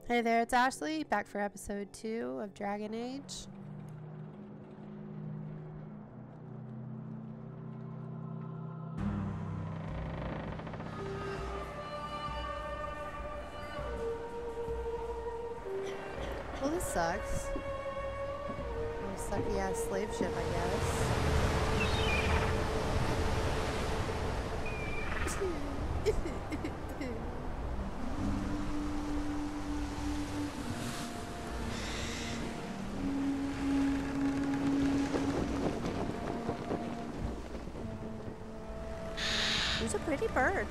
Hey there, it's Ashley, back for episode 2 of Dragon Age. Well, this sucks. A sucky ass slave ship, I guess. Who's a pretty bird?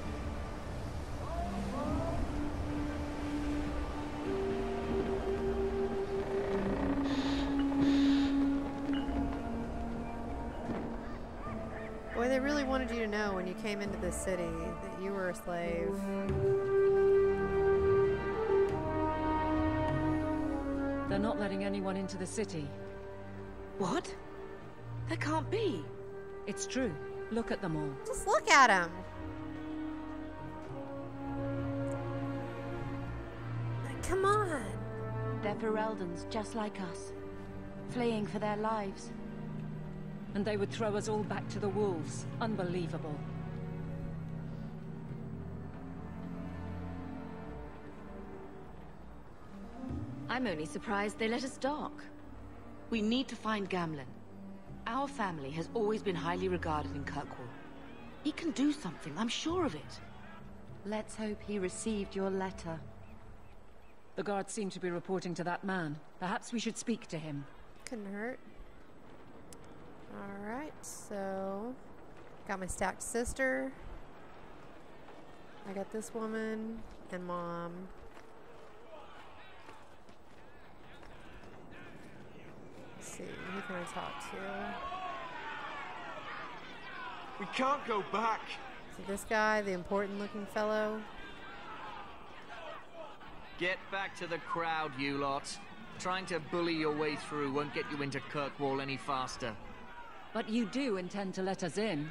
Boy, they really wanted you to know when you came into this city that you were a slave. They're not letting anyone into the city. What? That can't be. It's true. Look at them all. Just look at him. Come on. They're Fereldans, just like us. Fleeing for their lives. And they would throw us all back to the wolves. Unbelievable. I'm only surprised they let us dock. We need to find Gamlen. Our family has always been highly regarded in Kirkwall. He can do something, I'm sure of it. Let's hope he received your letter. The guards seem to be reporting to that man. Perhaps we should speak to him. Couldn't hurt. Alright, so... got my stacked sister. I got this woman and mom. Let's see, who can I talk to? We can't go back. So this guy, the important looking fellow. Get back to the crowd, you lot. Trying to bully your way through won't get you into Kirkwall any faster. But you do intend to let us in.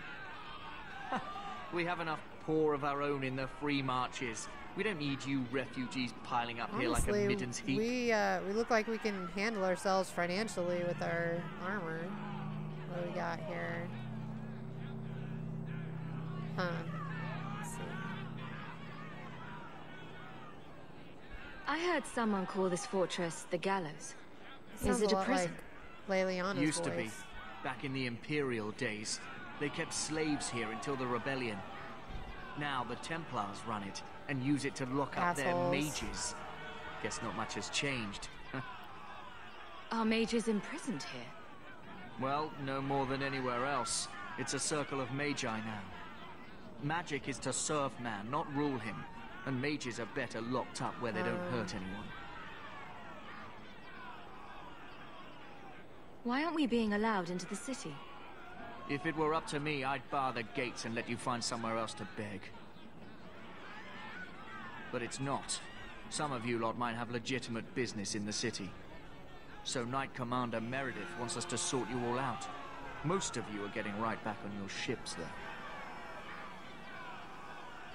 We have enough poor of our own in the free marches. We don't need you refugees piling up here like a middens heap. We look like we can handle ourselves financially with our armor. What do we got here? Huh. Let's see. I heard someone call this fortress the Gallows. Sounds Is it a lot prison? Like Leliana's Used to voice. be. Back in the Imperial days. They kept slaves here until the rebellion. Now the Templars run it and use it to lock up their mages. Guess not much has changed. Are mages imprisoned here? Well, no more than anywhere else. It's a circle of magi now. Magic is to serve man, not rule him. And mages are better locked up where they don't hurt anyone. Why aren't we being allowed into the city? If it were up to me, I'd bar the gates and let you find somewhere else to beg. But it's not. Some of you lot might have legitimate business in the city. So Knight Commander Meredith wants us to sort you all out. Most of you are getting right back on your ships there.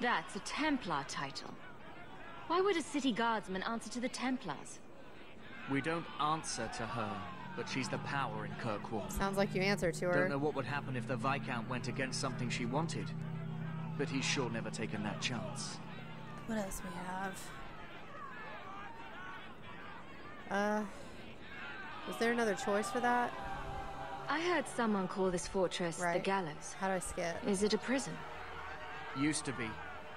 That's a Templar title. Why would a city guardsman answer to the Templars? We don't answer to her, but she's the power in Kirkwall. Sounds like you answer to her. Don't know what would happen if the Viscount went against something she wanted. But he's sure never taken that chance. What else we have? Was there another choice for that? I heard someone call this fortress the Gallows. How do I skip? Is it a prison? Used to be.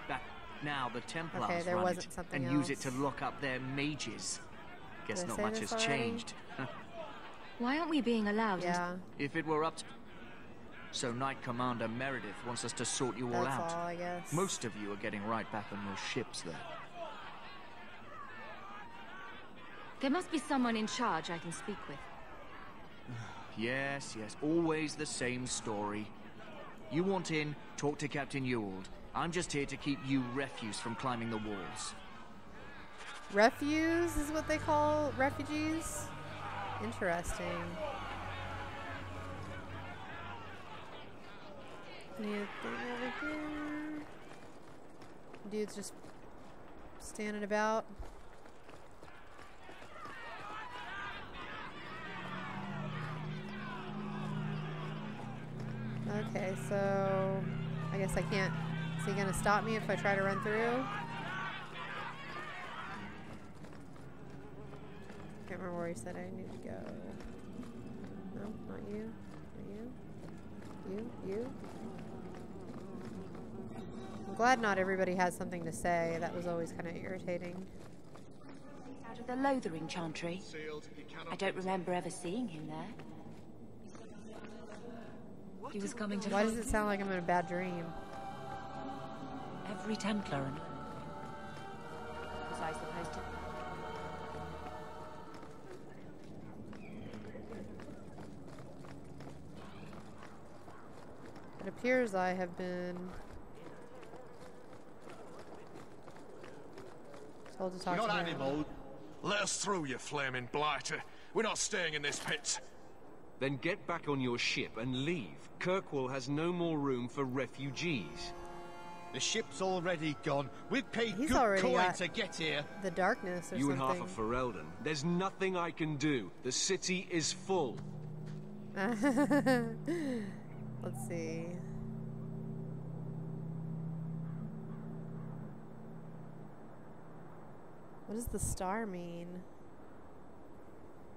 Back now the Templars there run wasn't it something and use it else. to lock up their mages. Guess Did I not say much this has already? changed. Why aren't we being allowed Yeah, If it were up to... So Knight Commander Meredith wants us to sort you all that's out. all, I guess. Most of you are getting right back on your ships there. There must be someone in charge I can speak with. Yes, always the same story. You want in, talk to Captain Ewald. I'm just here to keep you refuse from climbing the walls. Refuse is what they call refugees? Interesting. Anything over here? Dude's just standing about. guess I can't. Is he gonna stop me if I try to run through? Can't remember where he said I need to go. No, not you. Not you. You. I'm glad not everybody has something to say. That was always kind of irritating. Out of the Lothering Chantry. I don't remember ever seeing him there. He was coming to. Why does it sound like I'm in a bad dream? Every Templar and. Was I supposed to? It appears I have been told to talk We're to not him. animal. Let us through, you flaming blighter. We're not staying in this pit. Then get back on your ship and leave. Kirkwall has no more room for refugees. The ship's already gone. We've paid He's good already coin got to get here. the darkness or You and something. half of Ferelden. There's nothing I can do. The city is full. Let's see. What does the star mean?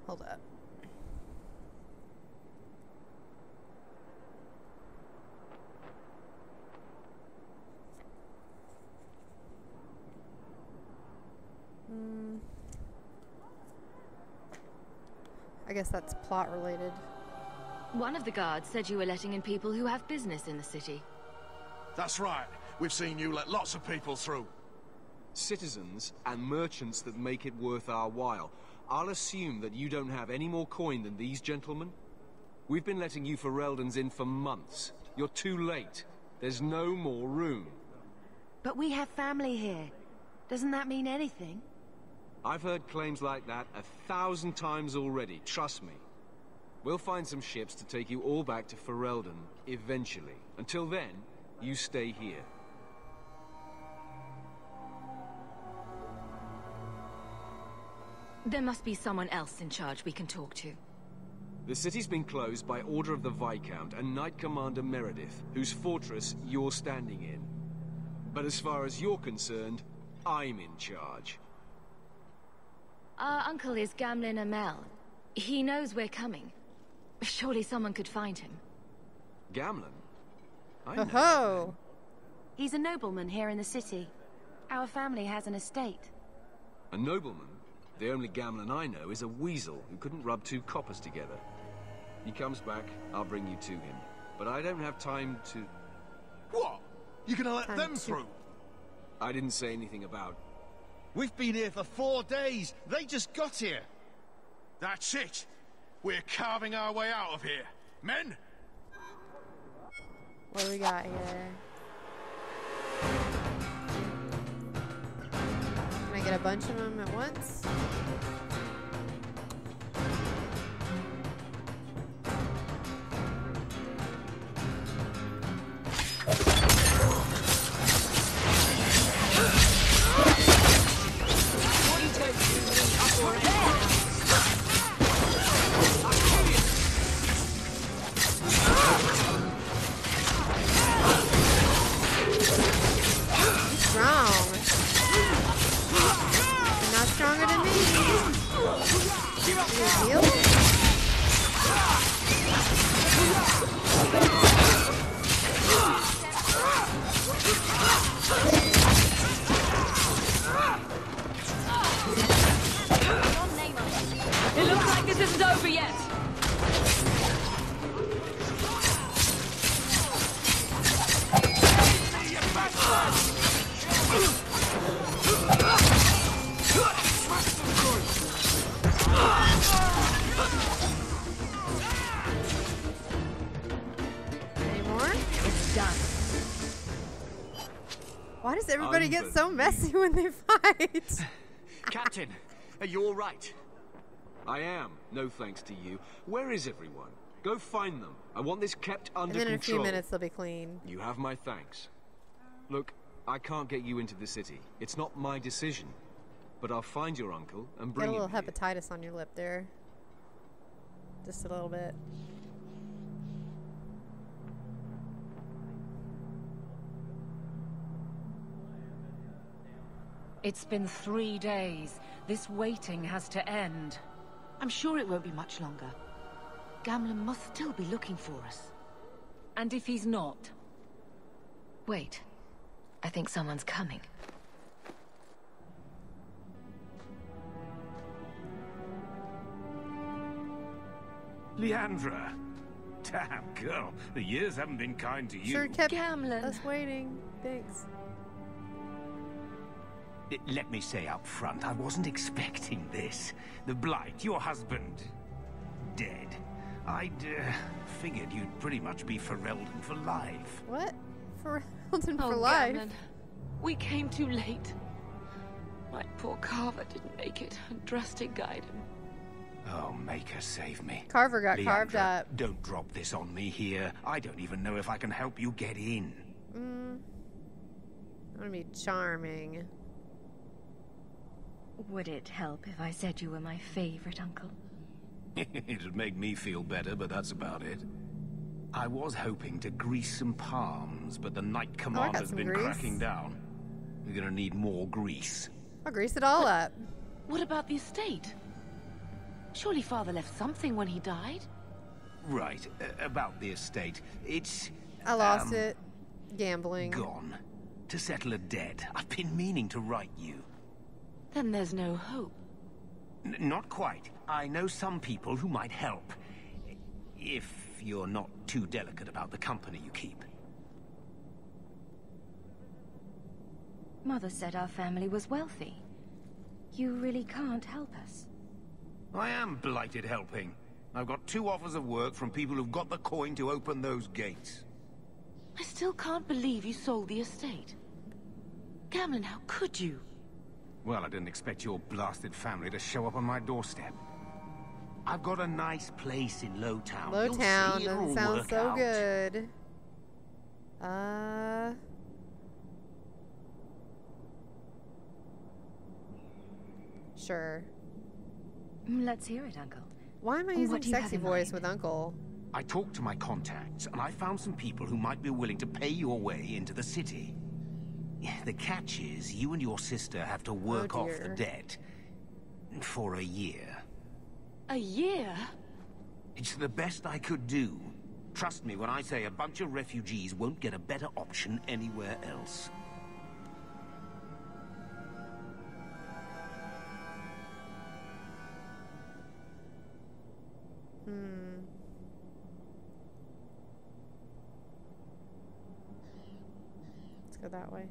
Hold up. I guess that's plot related. One of the guards said you were letting in people who have business in the city. That's right. We've seen you let lots of people through. Citizens and merchants that make it worth our while. I'll assume that you don't have any more coin than these gentlemen. We've been letting you Fereldans in for months. You're too late. There's no more room. But we have family here. Doesn't that mean anything? I've heard claims like that 1,000 times already, trust me. We'll find some ships to take you all back to Ferelden, eventually. Until then, you stay here. There must be someone else in charge we can talk to. The city's been closed by order of the Viscount and Knight Commander Meredith, whose fortress you're standing in. But as far as you're concerned, I'm in charge. Our uncle is Gamlin Amel. He knows we're coming. Surely someone could find him. Gamlin? I know. Oh, He's a nobleman here in the city. Our family has an estate. A nobleman? The only Gamlin I know is a weasel who couldn't rub two coppers together. He comes back, I'll bring you to him. But I don't have time to... What? You gonna let Time them to- through? I didn't say anything about... We've been here for 4 days. They just got here. That's it. We're carving our way out of here. Men? what do we got here? Can I get a bunch of them at once? Strong. You're not stronger than me. You gonna heal? It looks like this isn't over yet. Any more? It's done. Why does everybody get so Unbelievable. messy when they fight? Captain, are you all right? I am, no thanks to you. Where is everyone? Go find them. I want this kept And under then in a control. few minutes they'll be clean. You have my thanks. Look, I can't get you into the city. It's not my decision. But I'll find your uncle and Got bring a little him here. hepatitis on your lip there. Just a little bit. It's been 3 days. This waiting has to end. I'm sure it won't be much longer. Gamlen must still be looking for us. And if he's not? Wait. I think someone's coming. Leandra. Damn, girl. The years haven't been kind to you. Sure kept Gamlen. us waiting. Thanks. Let me say up front, I wasn't expecting this. The Blight, your husband, dead. I'd figured you'd pretty much be Ferelden for life. What? Ferelden Oh, for life? Gamlen. We came too late. My poor Carver didn't make it, and Drastic guided him. Oh, Maker, save me. Carver got carved Leandra, up. don't drop this on me here. I don't even know if I can help you get in. I'm gonna be charming. Would it help if I said you were my favorite uncle? It'd make me feel better, but that's about it. I was hoping to grease some palms, but the Knight Commander's some been grease. cracking down. We're gonna need more grease. I'll grease it all up. What about the estate? Surely Father left something when he died? Right, about the estate. It's... I lost it. Gambling. gone. To settle a debt. I've been meaning to write you. Then there's no hope. Not quite. I know some people who might help. If you're not too delicate about the company you keep. Mother said our family was wealthy. You really can't help us. I am blighted helping. I've got 2 offers of work from people who've got the coin to open those gates. I still can't believe you sold the estate. Gamlen, how could you? Well, I didn't expect your blasted family to show up on my doorstep. I've got a nice place in Lowtown. You'll Lowtown see, it'll doesn't sound work so out. good. Sure. Let's hear it, Uncle. Why am I What using do you have sexy in voice mind? with Uncle? I talked to my contacts, and I found some people who might be willing to pay your way into the city. The catch is, you and your sister have to work off the dear. debt. For a year. A year? It's the best I could do. Trust me when I say a bunch of refugees won't get a better option anywhere else. Let's go that way.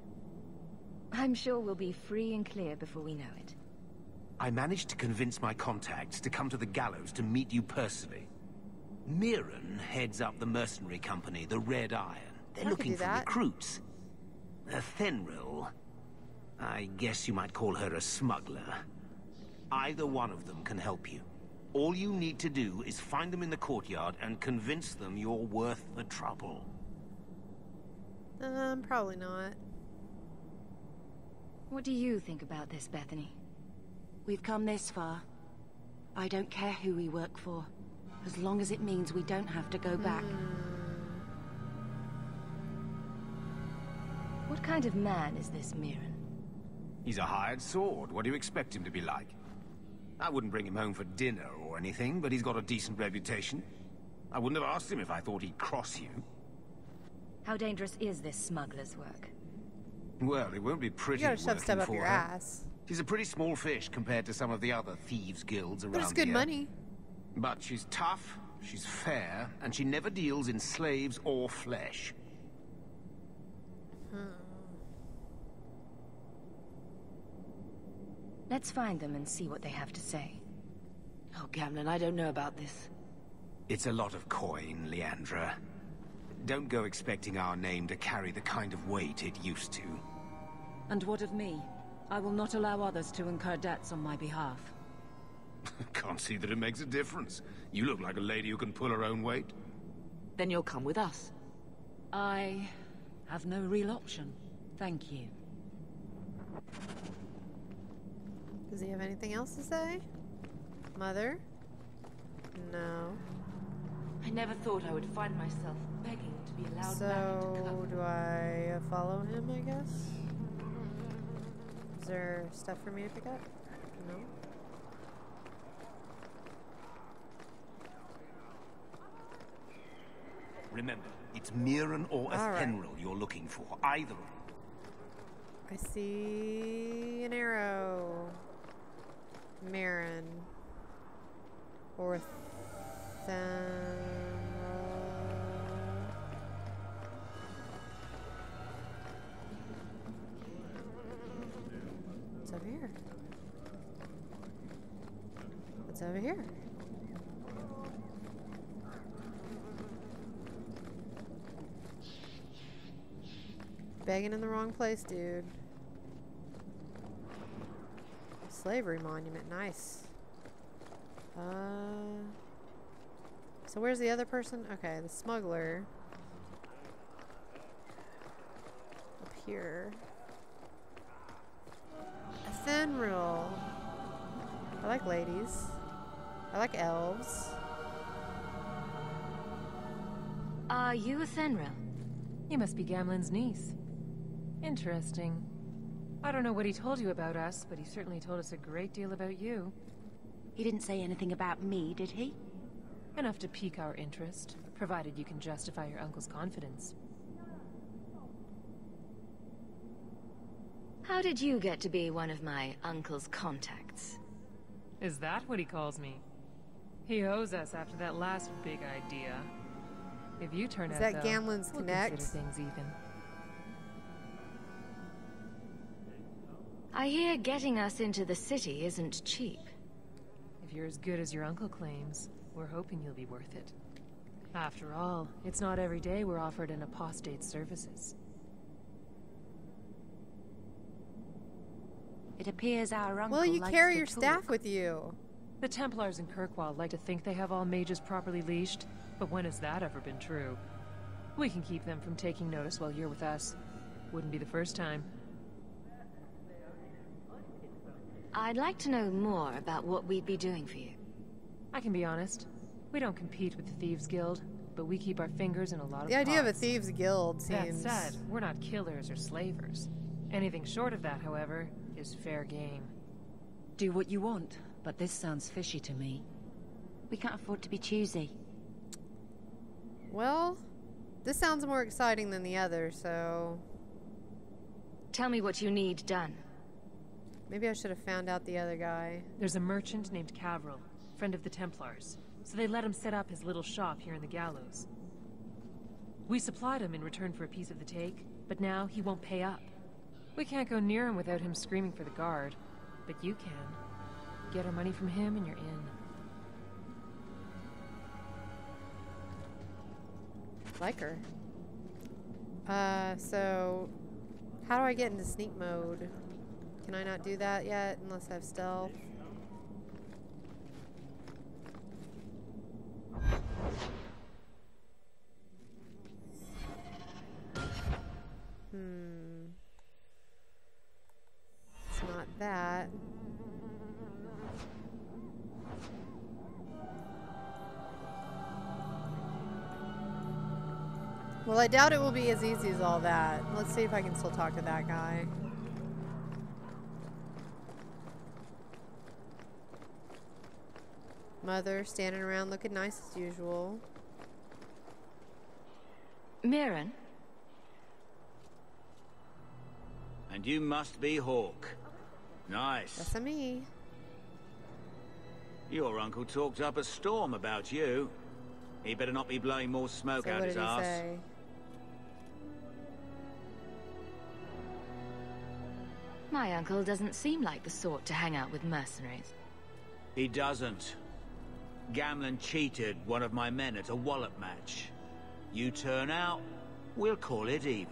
I'm sure we'll be free and clear before we know it. I managed to convince my contacts to come to the gallows to meet you personally. Mirren heads up the mercenary company, the Red Iron. They're I could looking do for that. recruits. Thenril, I guess you might call her a smuggler. Either one of them can help you. All you need to do is find them in the courtyard and convince them you're worth the trouble. Probably not. What do you think about this, Bethany? We've come this far. I don't care who we work for, as long as it means we don't have to go back. What kind of man is this Mirren? He's a hired sword. What do you expect him to be like? I wouldn't bring him home for dinner or anything, but he's got a decent reputation. I wouldn't have asked him if I thought he'd cross you. How dangerous is this smuggler's work? Well, it won't be pretty You gotta shove working stuff up for your her. ass. She's a pretty small fish compared to some of the other thieves' guilds around But it's good here. money. But she's tough, she's fair, and she never deals in slaves or flesh. Let's find them and see what they have to say. Oh, Gamlen, I don't know about this. It's a lot of coin, Leandra. Don't go expecting our name to carry the kind of weight it used to. And what of me? I will not allow others to incur debts on my behalf. Can't see that it makes a difference. You look like a lady who can pull her own weight. Then you'll come with us. I have no real option. Thank you. Does he have anything else to say? Mother? No. I never thought I would find myself begging to be allowed back into So, Kirkwall. do I follow him, I guess? Is there stuff for me to pick up? No. Remember, it's Mirren or Athenril you're looking for. Either. I see an arrow. Mirren. Or Athenril. What's over here? What's over here? Begging in the wrong place, dude. Slavery monument, nice. So where's the other person? Okay, the smuggler. Up here. Athenril. I like ladies. I like elves. Are you Athenril? You must be Gamlen's niece. Interesting. I don't know what he told you about us, but he certainly told us a great deal about you. He didn't say anything about me, did he? Enough to pique our interest, provided you can justify your uncle's confidence. How did you get to be one of my uncle's contacts? Is that what he calls me? He owes us after that last big idea. If you turn out, is that Gamlen's we'll Connect? Consider things even. I hear getting us into the city isn't cheap. If you're as good as your uncle claims, we're hoping you'll be worth it. After all, it's not every day we're offered an apostate's services. It appears our uncle Well, you likes carry to your talk. staff with you. The Templars in Kirkwall like to think they have all mages properly leashed, but when has that ever been true? We can keep them from taking notice while you're with us. Wouldn't be the first time. I'd like to know more about what we'd be doing for you. I can be honest. We don't compete with the Thieves Guild, but we keep our fingers in a lot of The idea of a pots. Thieves Guild seems... That said, we're not killers or slavers. Anything short of that, however, is fair game. Do what you want, but this sounds fishy to me. We can't afford to be choosy. Well, this sounds more exciting than the other, so... Tell me what you need done. Maybe I should have found out the other guy. There's a merchant named Kirkwall, friend of the Templars, so they let him set up his little shop here in the Gallows. We supplied him in return for a piece of the take, but now he won't pay up. We can't go near him without him screaming for the guard, but you can. Get our money from him and you're in. Like her. So... How do I get into sneak mode? Can I not do that yet unless I have stealth? It's not that. Well, I doubt it will be as easy as all that. Let's see if I can still talk to that guy. Mother standing around looking nice as usual. Mirren? And you must be Hawk. Nice. That's me. Your uncle talked up a storm about you. He better not be blowing more smoke So out what his did he ass. say? My uncle doesn't seem like the sort to hang out with mercenaries. He doesn't. Gamlen cheated one of my men at a wallop match. You turn out, we'll call it even.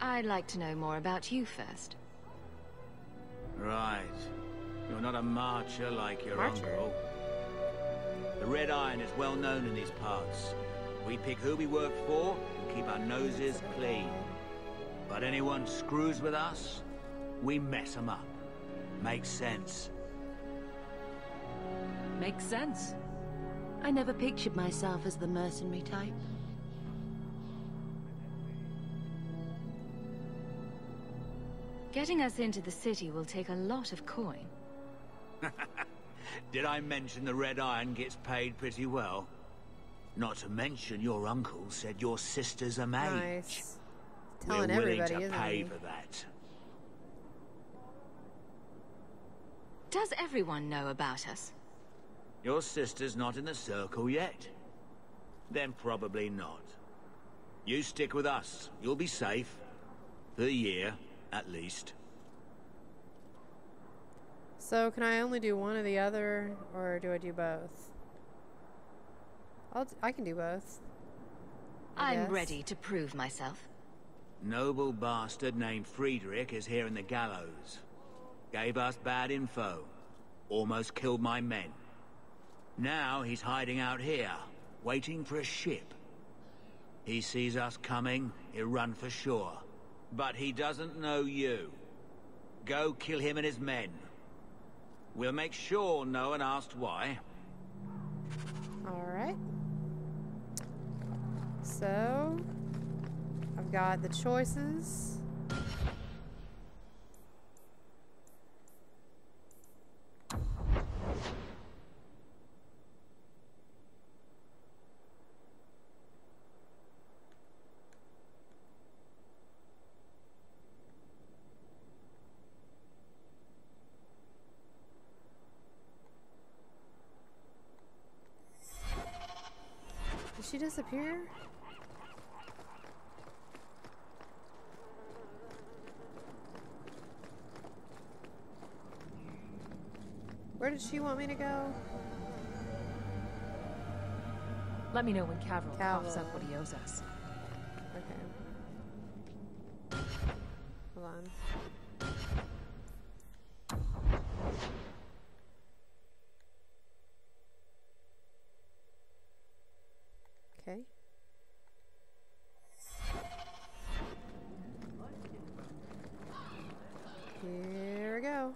I'd like to know more about you first. Right. You're not a marcher like your Marcher? uncle. The Red Iron is well known in these parts. We pick who we work for and keep our noses clean. But anyone screws with us, we mess them up. Makes sense. Makes sense. I never pictured myself as the mercenary type. Getting us into the city will take a lot of coin. Did I mention the Red Iron gets paid pretty well? Not to mention your uncle said your sister's a mage. Nice. Telling We're willing everybody, to isn't pay he? for that. Does everyone know about us? Your sister's not in the circle yet. Then probably not. You stick with us. You'll be safe. For a year, at least. So can I only do one or the other, or do I do both? I can do both. I'm guess. ready to prove myself. Noble bastard named Friedrich is here in the gallows. Gave us bad info. Almost killed my men. Now he's hiding out here, waiting for a ship. He sees us coming, he'll run for shore. But he doesn't know you. Go kill him and his men. We'll make sure no one asks why. Alright. So, I've got the choices. Did she disappear? Where did she want me to go? Let me know when Kirkwall coughs Kirkwall. up what he owes us. Okay. Hold on. Okay. Here we go.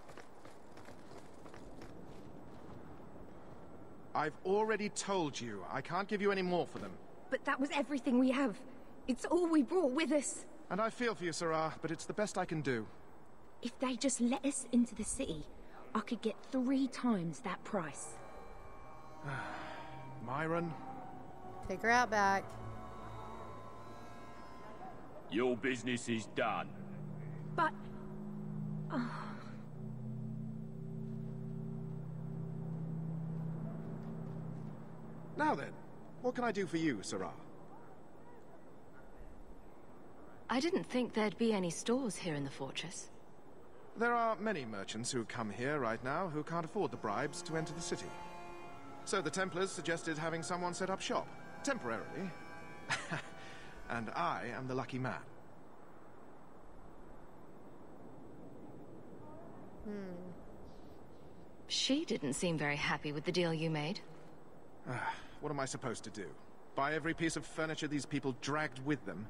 I've already told you, I can't give you any more for them. But that was everything we have. It's all we brought with us. And I feel for you, Sarah, but it's the best I can do. If they just let us into the city, I could get 3 times that price. Myron? Take her out back. Your business is done. But... Now then, what can I do for you, Sarah? I didn't think there'd be any stores here in the fortress. There are many merchants who come here right now who can't afford the bribes to enter the city. So the Templars suggested having someone set up shop, temporarily. And I am the lucky man. She didn't seem very happy with the deal you made. What am I supposed to do? Buy every piece of furniture these people dragged with them?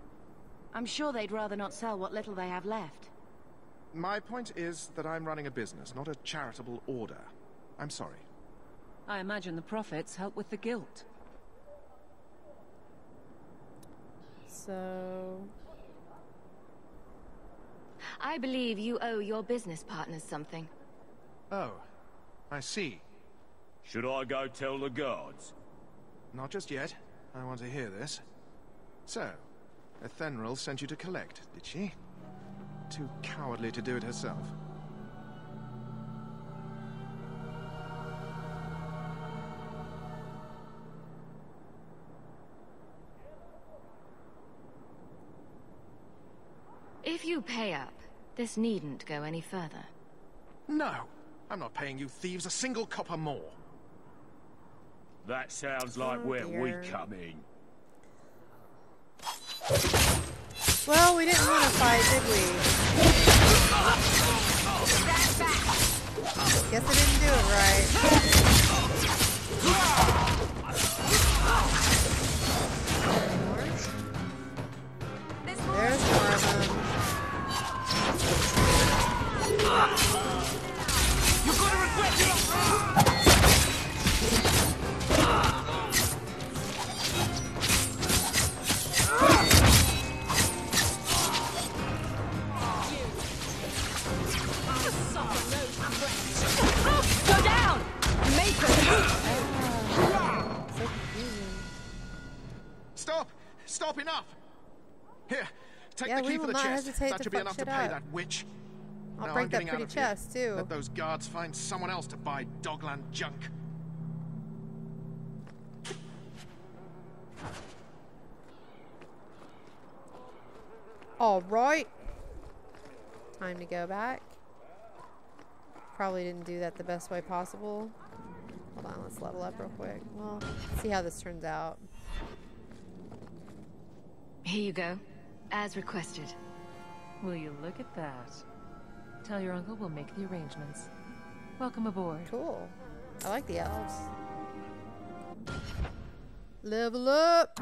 I'm sure they'd rather not sell what little they have left. My point is that I'm running a business, not a charitable order. I'm sorry. I imagine the profits help with the guilt. So... I believe you owe your business partners something. Oh, I see. Should I go tell the guards? Not just yet. I want to hear this. So, Ethenril sent you to collect, did she? Too cowardly to do it herself. If you pay up, this needn't go any further. No! I'm not paying you thieves a single copper more. That sounds like where we come in. Well, we didn't want to fight, did we? Guess I didn't do it right. There's more of them. You're gonna regret it! Go down! Make her! So confusing. Stop! Stop, enough! Here, take Yeah, the we key for will the not chest. hesitate That to should be fuck enough to shit pay up. that witch. I'll Now break I'm that getting out pretty of here. chest, too. Let those guards find someone else to buy Dogland junk. All right. Time to go back. Probably didn't do that the best way possible. Hold on, let's level up real quick. Well, see how this turns out. Here you go, as requested. Will you look at that? Tell your uncle we'll make the arrangements. Welcome aboard. Cool. I like the elves. Level up!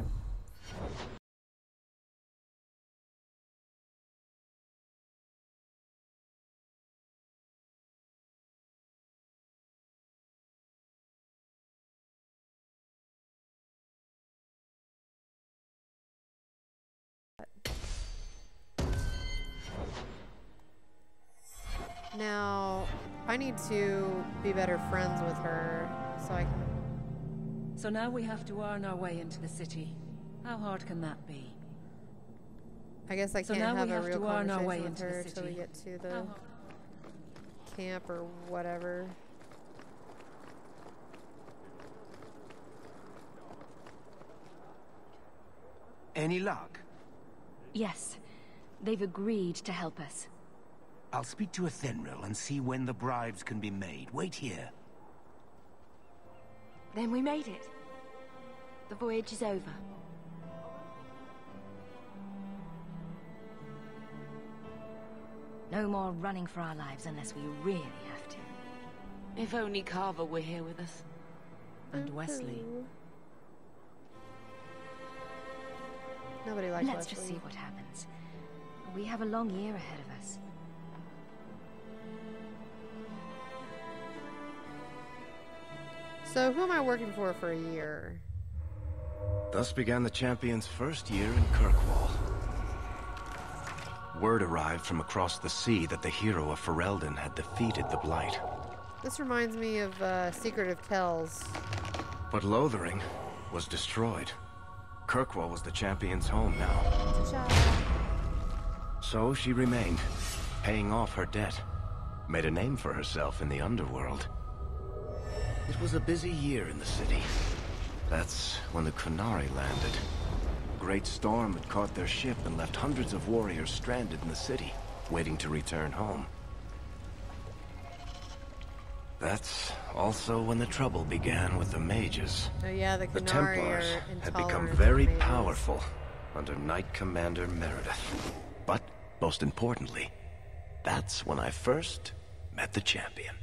Now, I need to be better friends with her so I can... So now we have to earn our way into the city. How hard can that be? I guess I So can't now have we a have real to earn our conversation way with into the her until we city. get to the camp or whatever. Any luck? Yes. They've agreed to help us. I'll speak to a Thenril and see when the bribes can be made. Wait here. Then we made it. The voyage is over. No more running for our lives unless we really have to. If only Carver were here with us. And Wesley. Nobody likes Let's Wesley. just see what happens. We have a long year ahead of us. So who am I working for a year? Thus began the champion's first year in Kirkwall. Word arrived from across the sea that the hero of Ferelden had defeated the Blight. This reminds me of Secret of Kells. But Lothering was destroyed. Kirkwall was the champion's home now. So she remained, paying off her debt. Made a name for herself in the underworld. It was a busy year in the city. That's when the Kunari landed. A great storm had caught their ship and left hundreds of warriors stranded in the city, waiting to return home. That's also when the trouble began with the mages. Oh yeah, the The Kunari Templars are had become intolerant very to mages. powerful under Knight Commander Meredith. But, most importantly, that's when I first met the champion.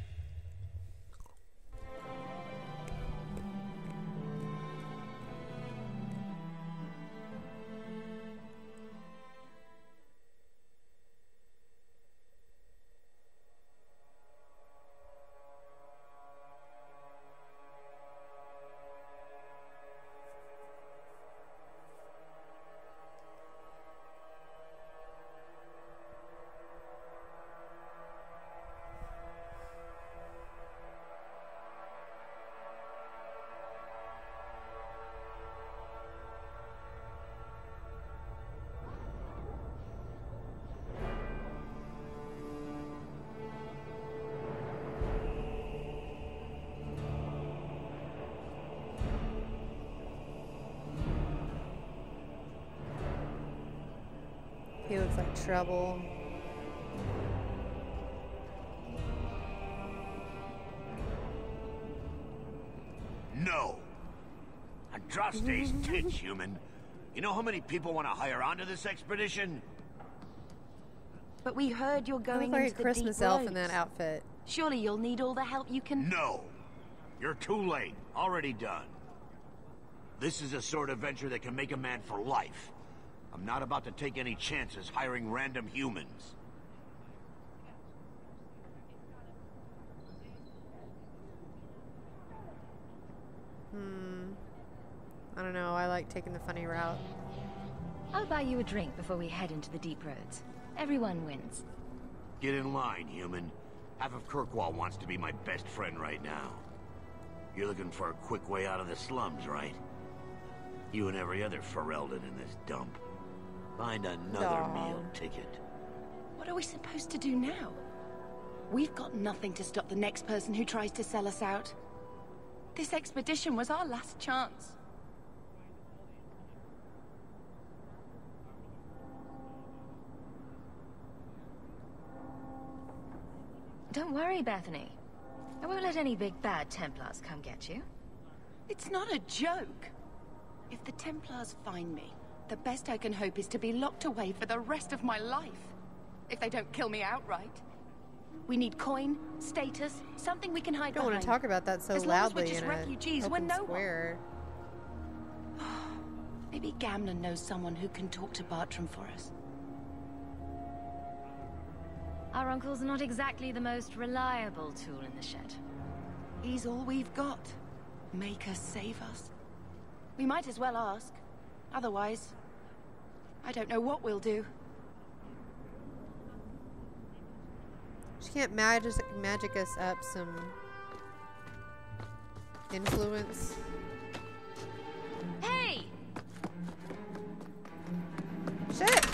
He looks like trouble. No. Andraste's tits, human. You know how many people want to hire onto this expedition? But we heard you're I going look like into a the Christmas deep elf roads. in that outfit. Surely you'll need all the help you can... No. You're too late. Already done. This is a sort of venture that can make a man for life. I'm not about to take any chances hiring random humans. I don't know, I like taking the funny route. I'll buy you a drink before we head into the deep roads. Everyone wins. Get in line, human. Half of Kirkwall wants to be my best friend right now. You're looking for a quick way out of the slums, right? You and every other Ferelden in this dump. Find another meal ticket. What are we supposed to do now? We've got nothing to stop the next person who tries to sell us out. This expedition was our last chance. Don't worry, Bethany. I won't let any big bad Templars come get you. It's not a joke. If the Templars find me, the best I can hope is to be locked away for the rest of my life. If they don't kill me outright. We need coin, status, something we can hide behind. I don't want to talk about that so as loudly long as we're just refugees, we're no square. Maybe Gamlen knows someone who can talk to Bartram for us. Our uncle's not exactly the most reliable tool in the shed. He's all we've got. Make us save us. We might as well ask. Otherwise, I don't know what we'll do. She can't magic us up some influence. Hey! Shit!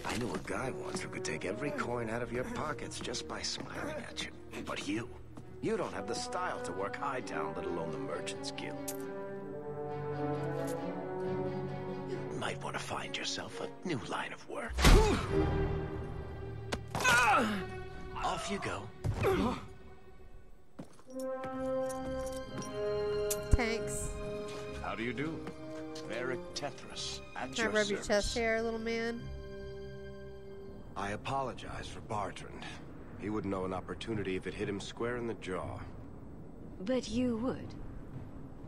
I knew a guy once who could take every coin out of your pockets just by smiling at you. But you don't have the style to work Hightown, let alone the Merchants Guild. You might want to find yourself a new line of work. Off you go. Thanks. How do you do? Varric Tethras, at Can I your rub your service. chest hair, little man? I apologize for Bartrand. He wouldn't know an opportunity if it hit him square in the jaw. But you would.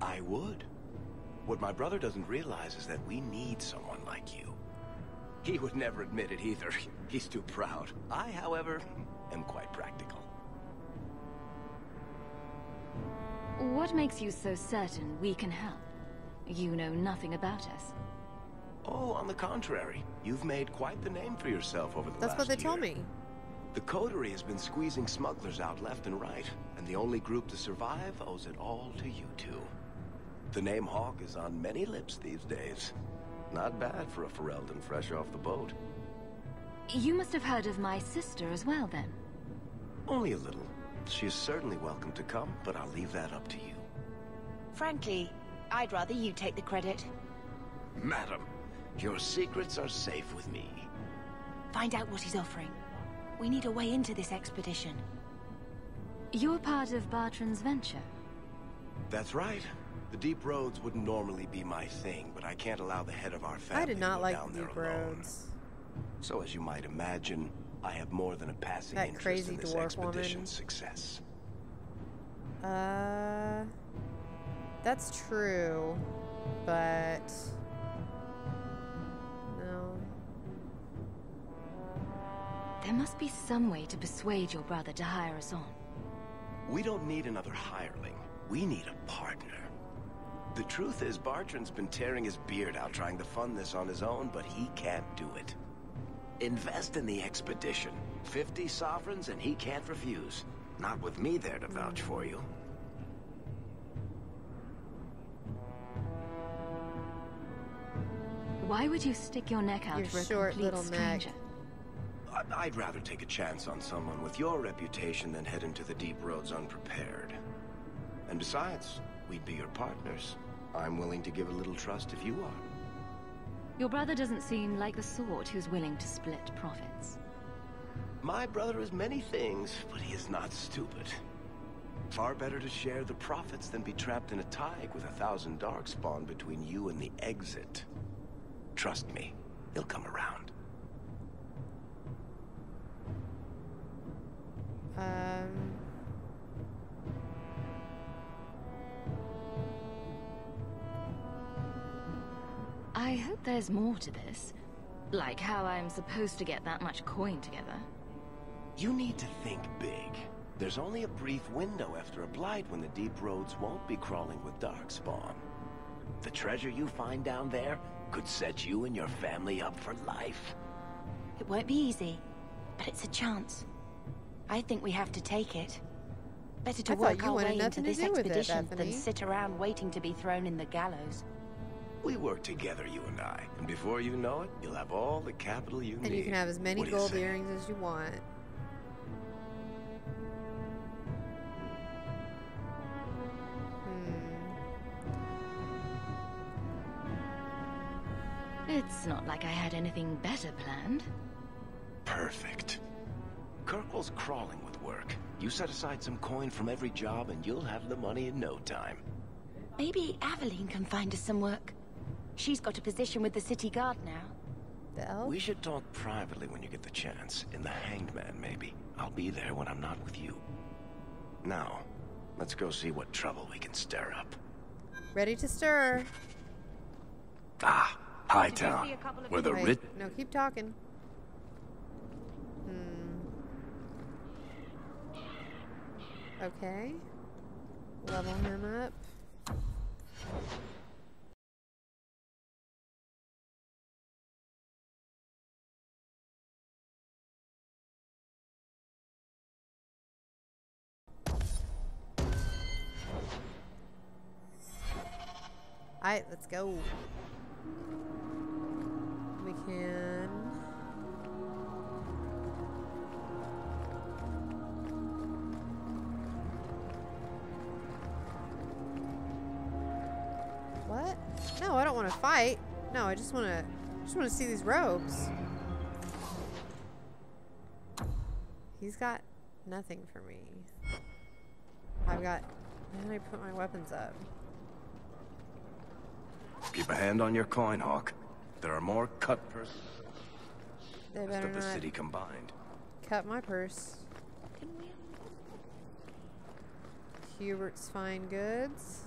I would. What my brother doesn't realize is that we need someone like you. He would never admit it either. He's too proud. I, however, am quite practical. What makes you so certain we can help? You know nothing about us. Oh, on the contrary. You've made quite the name for yourself over the last year. That's what they told me. The Coterie has been squeezing smugglers out left and right, and the only group to survive owes it all to you two. The name Hawk is on many lips these days. Not bad for a Ferelden fresh off the boat. You must have heard of my sister as well, then. Only a little. She is certainly welcome to come, but I'll leave that up to you. Frankly, I'd rather you take the credit. Madam, your secrets are safe with me. Find out what he's offering. We need a way into this expedition. You're part of Bartrand's venture. That's right. The deep roads wouldn't normally be my thing, but I can't allow the head of our family I did not to go like down the there deep alone. roads. So as you might imagine, I have more than a passing That interest crazy in this dwarf expedition's woman. success. That's true, but no. There must be some way to persuade your brother to hire us on. We don't need another hireling. We need a partner. The truth is, Bartrand's been tearing his beard out trying to fund this on his own, but he can't do it. Invest in the expedition. 50 sovereigns and he can't refuse. Not with me there to vouch for you. Why would you stick your neck out Your for a short complete little stranger? neck. I'd rather take a chance on someone with your reputation than head into the deep roads unprepared. And besides, we'd be your partners. I'm willing to give a little trust if you are. Your brother doesn't seem like the sort who's willing to split profits. My brother is many things, but he is not stupid. Far better to share the profits than be trapped in a tide with 1,000 darkspawn between you and the exit. Trust me, he'll come around. I hope there's more to this. Like how I'm supposed to get that much coin together. You need to think big. There's only a brief window after a blight when the deep roads won't be crawling with darkspawn. The treasure you find down there could set you and your family up for life. It won't be easy, but it's a chance. I think we have to take it. Better to work our way into this expedition than sit around waiting to be thrown in the gallows. We work together, you and I. And before you know it, you'll have all the capital you need. And you can have as many gold earrings as you want. It's not like I had anything better planned. Perfect. Kirkwall's crawling with work. You set aside some coin from every job and you'll have the money in no time. Maybe Aveline can find us some work. She's got a position with the city guard now. The elf? We should talk privately when you get the chance. In the Hanged Man, maybe. I'll be there when I'm not with you. Now, let's go see what trouble we can stir up. Ready to stir. Ah, Hightown. Where the rich... No, keep talking. Okay. Level him up. Alright, let's go. We can... What? No, I don't want to fight. No, I just want to see these robes. He's got nothing for me. I've got... How do I put my weapons up? Keep a hand on your coin, Hawk. There are more cut purses They better of the not city combined. cut my purse. Hubert's Fine Goods.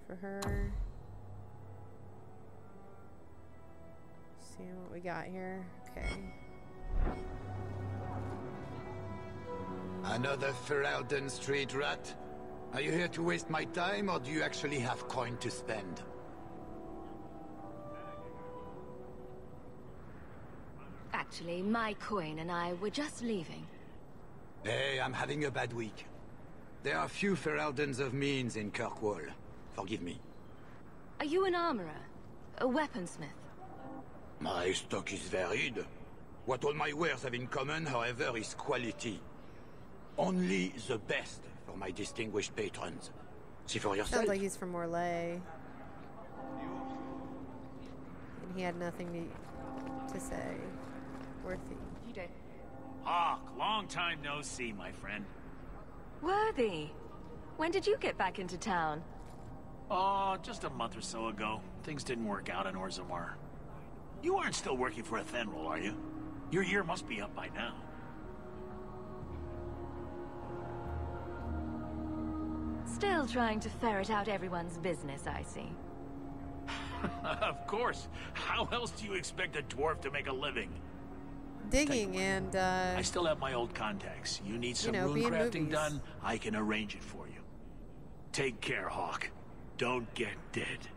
For her. See what we got here. Okay. Another Ferelden street rat? Are you here to waste my time, or do you actually have coin to spend? Actually, my coin and I were just leaving. Hey, I'm having a bad week. There are few Fereldens of means in Kirkwall. Forgive me. Are you an armorer? A weaponsmith? My stock is varied. What all my wares have in common, however, is quality. Only the best for my distinguished patrons. See for yourself. Sounds like he's from Orlais. And he had nothing to say. Worthy. Hawk, long time no see, my friend. Worthy. When did you get back into town? Oh, just a month or so ago. Things didn't work out in Orzammar. You aren't still working for Athenril, are you? Your year must be up by now. Still trying to ferret out everyone's business, I see. Of course. How else do you expect a dwarf to make a living? Digging and, I still have my old contacts. You need some rune crafting done, I can arrange it for you. Take care, Hawk. Don't get dead.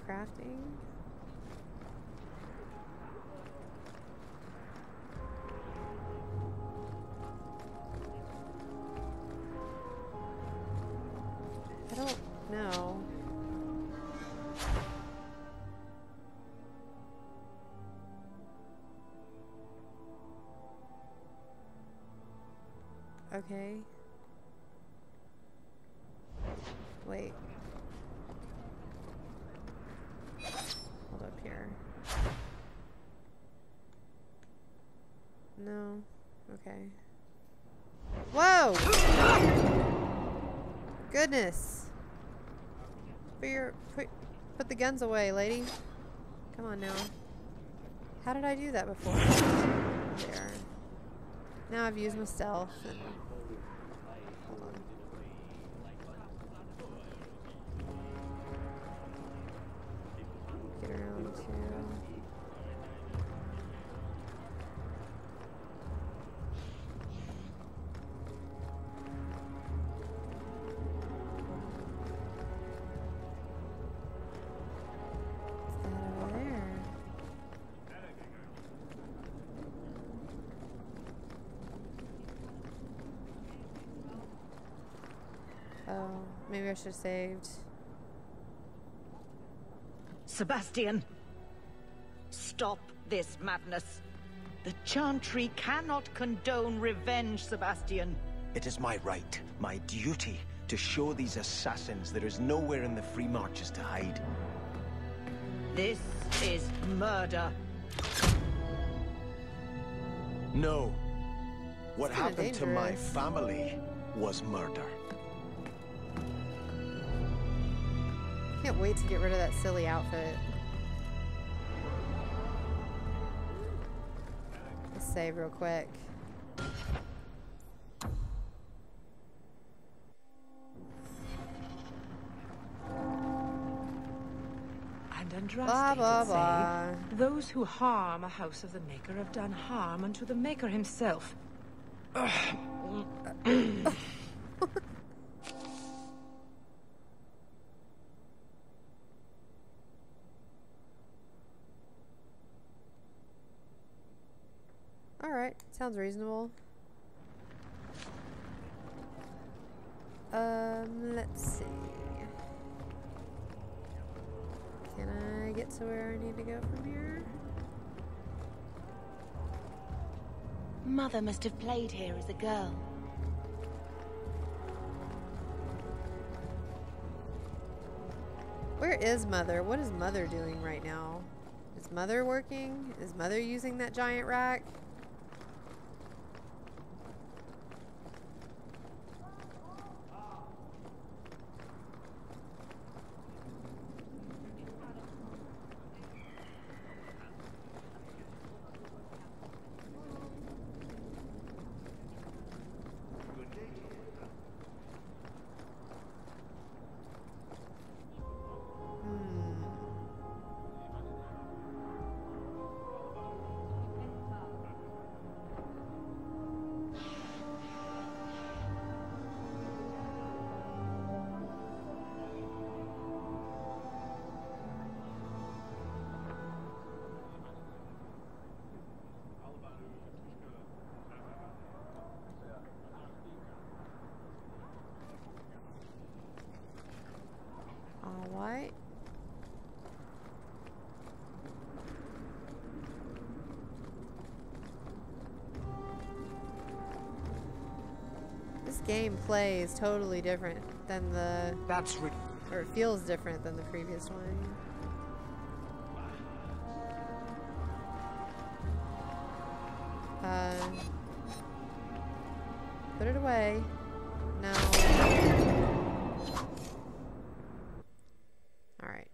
Crafting. I don't know. Okay. Wait. Hold up here. No. Okay. Whoa! Goodness. Put the guns away, lady. Come on now. How did I do that before? There. Now I've used my stealth and hold on. Get around to maybe I should have saved. Sebastian! Stop this madness. The Chantry cannot condone revenge, Sebastian. It is my right, my duty, to show these assassins there is nowhere in the Free Marches to hide. This is murder. No. What happened to my family was murder. Can't wait to get rid of that silly outfit. Let's save real quick. And Andraste Blah, blah, did say, blah. those who harm a house of the Maker have done harm unto the Maker himself. Alright, sounds reasonable. Let's see. Can I get to where I need to go from here? Mother must have played here as a girl. Where is Mother? What is Mother doing right now? Is Mother working? Is Mother using that giant rack? Alright. This game plays totally different than the... or it feels different than the previous one. Put it away. No. Alright.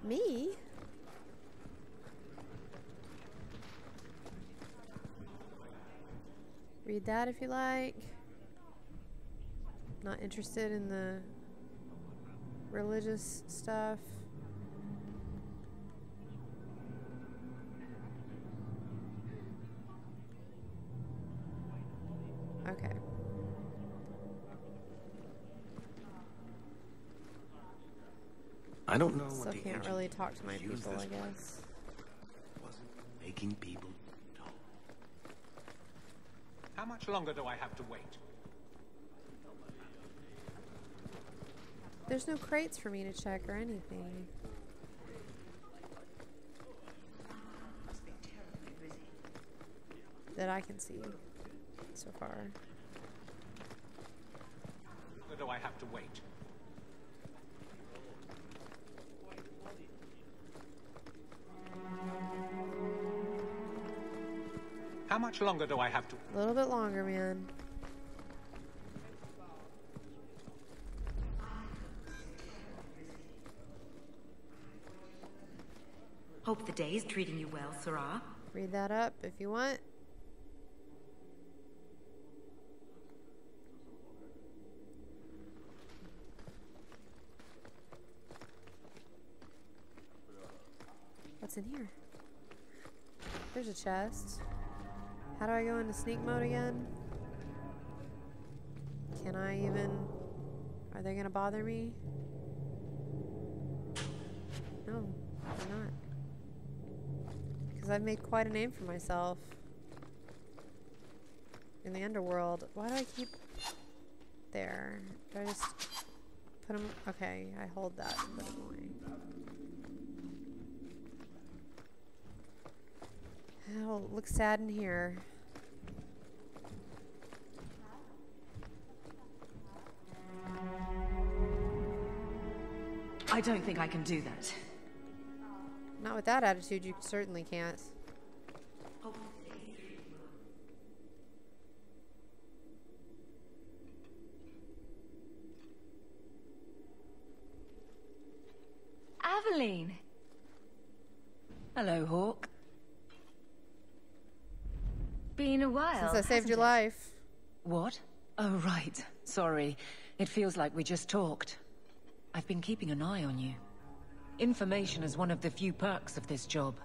Me? Read that if you like. Not interested in the religious stuff. Okay. I don't know Still what the can't really talk to my people, I guess. Wasn't making people talk. How much longer do I have to wait? There's no crates for me to check or anything. that I can see so far. Or do I have to wait? How much longer do I have to... A little bit longer, man. Hope the day is treating you well, Sarah. Read that up if you want. What's in here? There's a chest. How do I go into sneak mode again? Can I even... Are they gonna bother me? No, they're not. Because I've made quite a name for myself in the underworld. Why do I keep... There. Do I just put them... Okay, I hold that and put them away. Oh, it looks sad in here. I don't think I can do that. Not with that attitude, you certainly can't. Aveline! Hello, Hawk. Been a while. Since I saved your life. What? Oh, right. Sorry. It feels like we just talked. I've been keeping an eye on you. Information is one of the few perks of this job.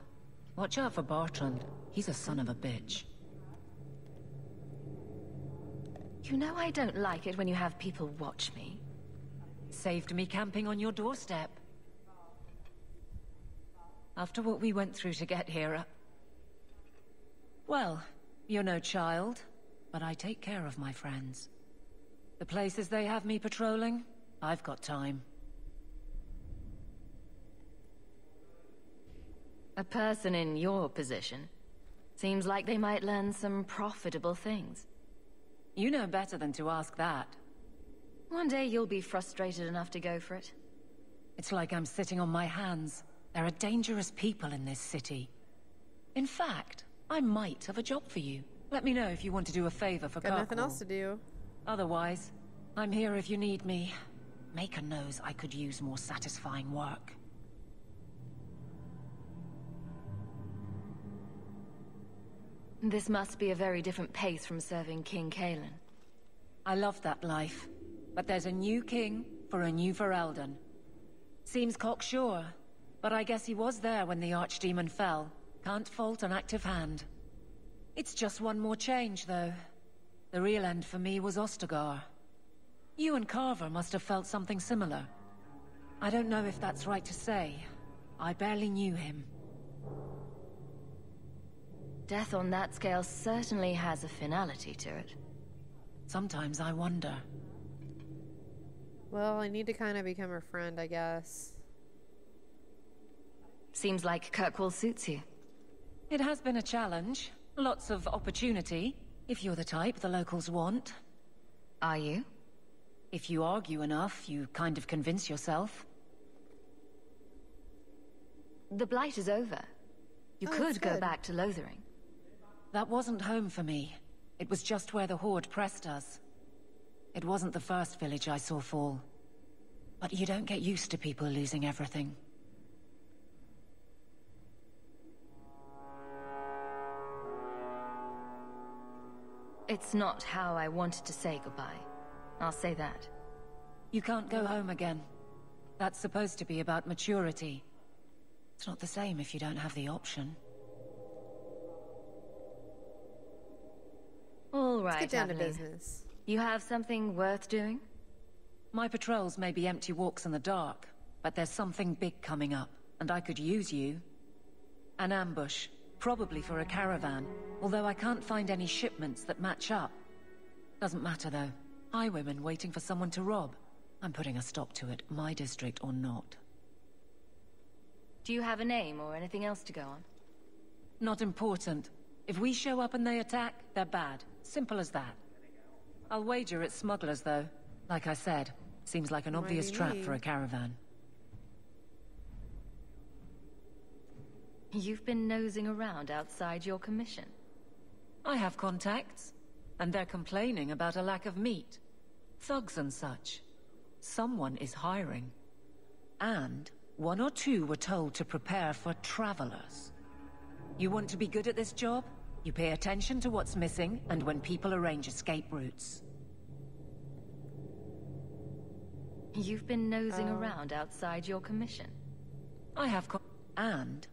Watch out for Bartrand. He's a son of a bitch. You know I don't like it when you have people watch me. Saved me camping on your doorstep. After what we went through to get here, well, you're no child, but I take care of my friends. The places they have me patrolling, I've got time. A person in your position seems like they might learn some profitable things. You know better than to ask that. One day you'll be frustrated enough to go for it. It's like I'm sitting on my hands. There are dangerous people in this city. In fact, I might have a job for you. Let me know if you want to do a favor for Got nothing Kirkwall. else to do. Otherwise, I'm here if you need me. Maker knows I could use more satisfying work. This must be a very different pace from serving King Kalen. I love that life. But there's a new king for a new Ferelden. Seems cocksure, but I guess he was there when the Archdemon fell. Can't fault an active hand. It's just one more change, though. The real end for me was Ostagar. You and Carver must have felt something similar. I don't know if that's right to say. I barely knew him. Death on that scale certainly has a finality to it. Sometimes I wonder. Well, I need to kind of become her friend, I guess. Seems like Kirkwall suits you. It has been a challenge. Lots of opportunity, if you're the type the locals want. Are you? If you argue enough, you kind of convince yourself. The Blight is over. You could go back to Lothering. That wasn't home for me. It was just where the Horde pressed us. It wasn't the first village I saw fall. But you don't get used to people losing everything. It's not how I wanted to say goodbye. I'll say that. You can't go home again. That's supposed to be about maturity. It's not the same if you don't have the option. All right, Let's get down to Aveline. business. You have something worth doing? My patrols may be empty walks in the dark, but there's something big coming up, and I could use you. An ambush, probably for a caravan, although I can't find any shipments that match up. Doesn't matter though. Highwaymen waiting for someone to rob. I'm putting a stop to it, my district or not. Do you have a name or anything else to go on? Not important. If we show up and they attack, they're bad. Simple as that. I'll wager it's smugglers, though. Like I said, seems like an obvious trap for a caravan. You've been nosing around outside your commission. I have contacts, and they're complaining about a lack of meat. Thugs and such. Someone is hiring. And one or two were told to prepare for travelers. You want to be good at this job? You pay attention to what's missing, and when people arrange escape routes. You've been nosing around outside your commission. I have and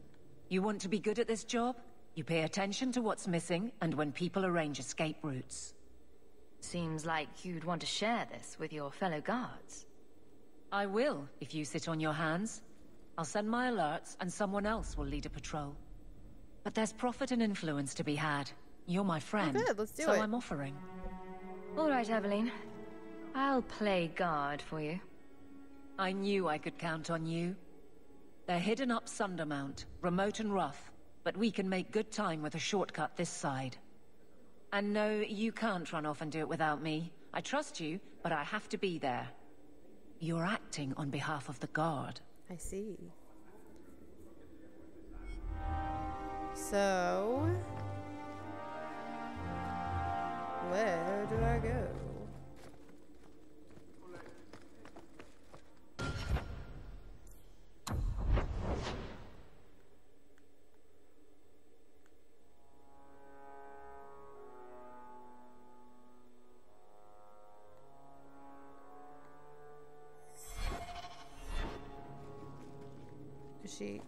you want to be good at this job? You pay attention to what's missing, and when people arrange escape routes. Seems like you'd want to share this with your fellow guards. I will, if you sit on your hands. I'll send my alerts, and someone else will lead a patrol. But there's profit and influence to be had. You're my friend, good, let's do so it. I'm offering. All right, Evelyn. I'll play guard for you. I knew I could count on you. They're hidden up Sundermount, remote and rough, but we can make good time with a shortcut this side. And no, you can't run off and do it without me. I trust you, but I have to be there. You're acting on behalf of the guard. I see. So, where do I go? Is she?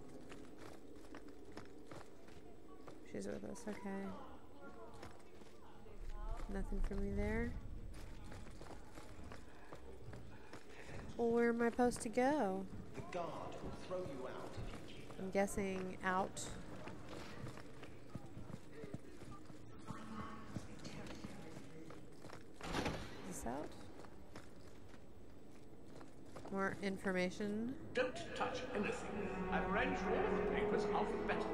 She's with us, okay. Nothing for me there. Well, where am I supposed to go? The guard will throw you out if you keep. I'm guessing out. Is this out? More information. Don't touch anything. I've arranged for all the papers alphabetically.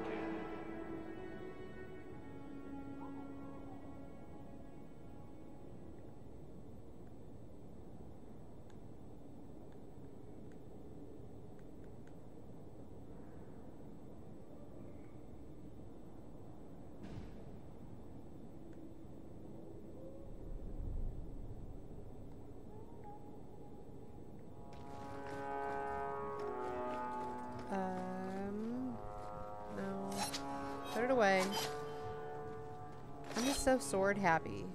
No. Put it away. I'm just so sword happy.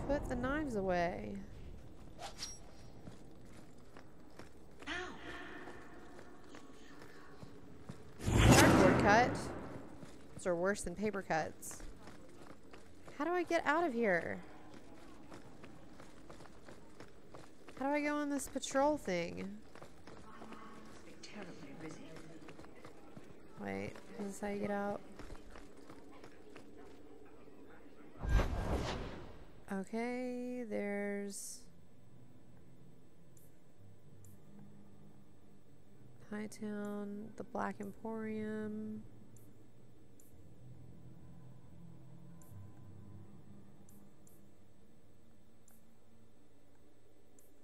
Put the knives away. Cardboard cut. Those are worse than paper cuts. How do I get out of here? How do I go on this patrol thing? Wait, is this how you get out? Okay, there's Hightown, the Black Emporium.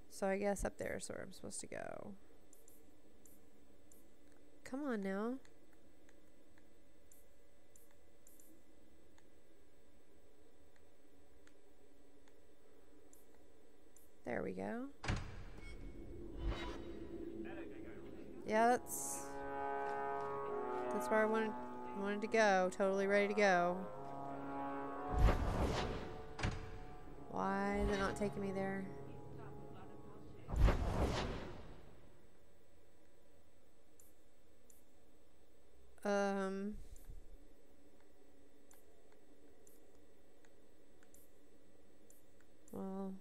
So I guess up there is where I'm supposed to go. Come on now. There we go. Yeah, that's where I wanted to go. Totally ready to go. Why is it not taking me there? Well,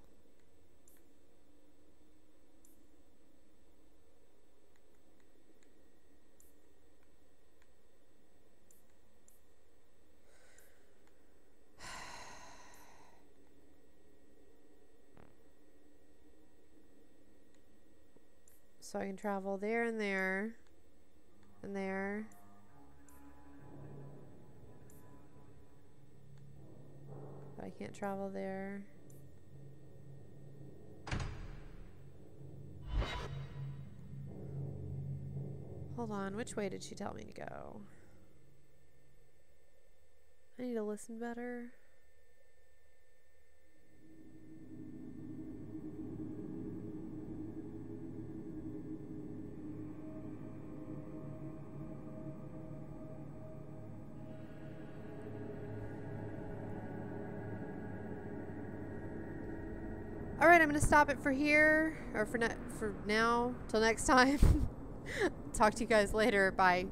so I can travel there and there. in there. But I can't travel there. Hold on, which way did she tell me to go? I need to listen better. All right, I'm going to stop it for here, or for now, till next time. Talk to you guys later. Bye.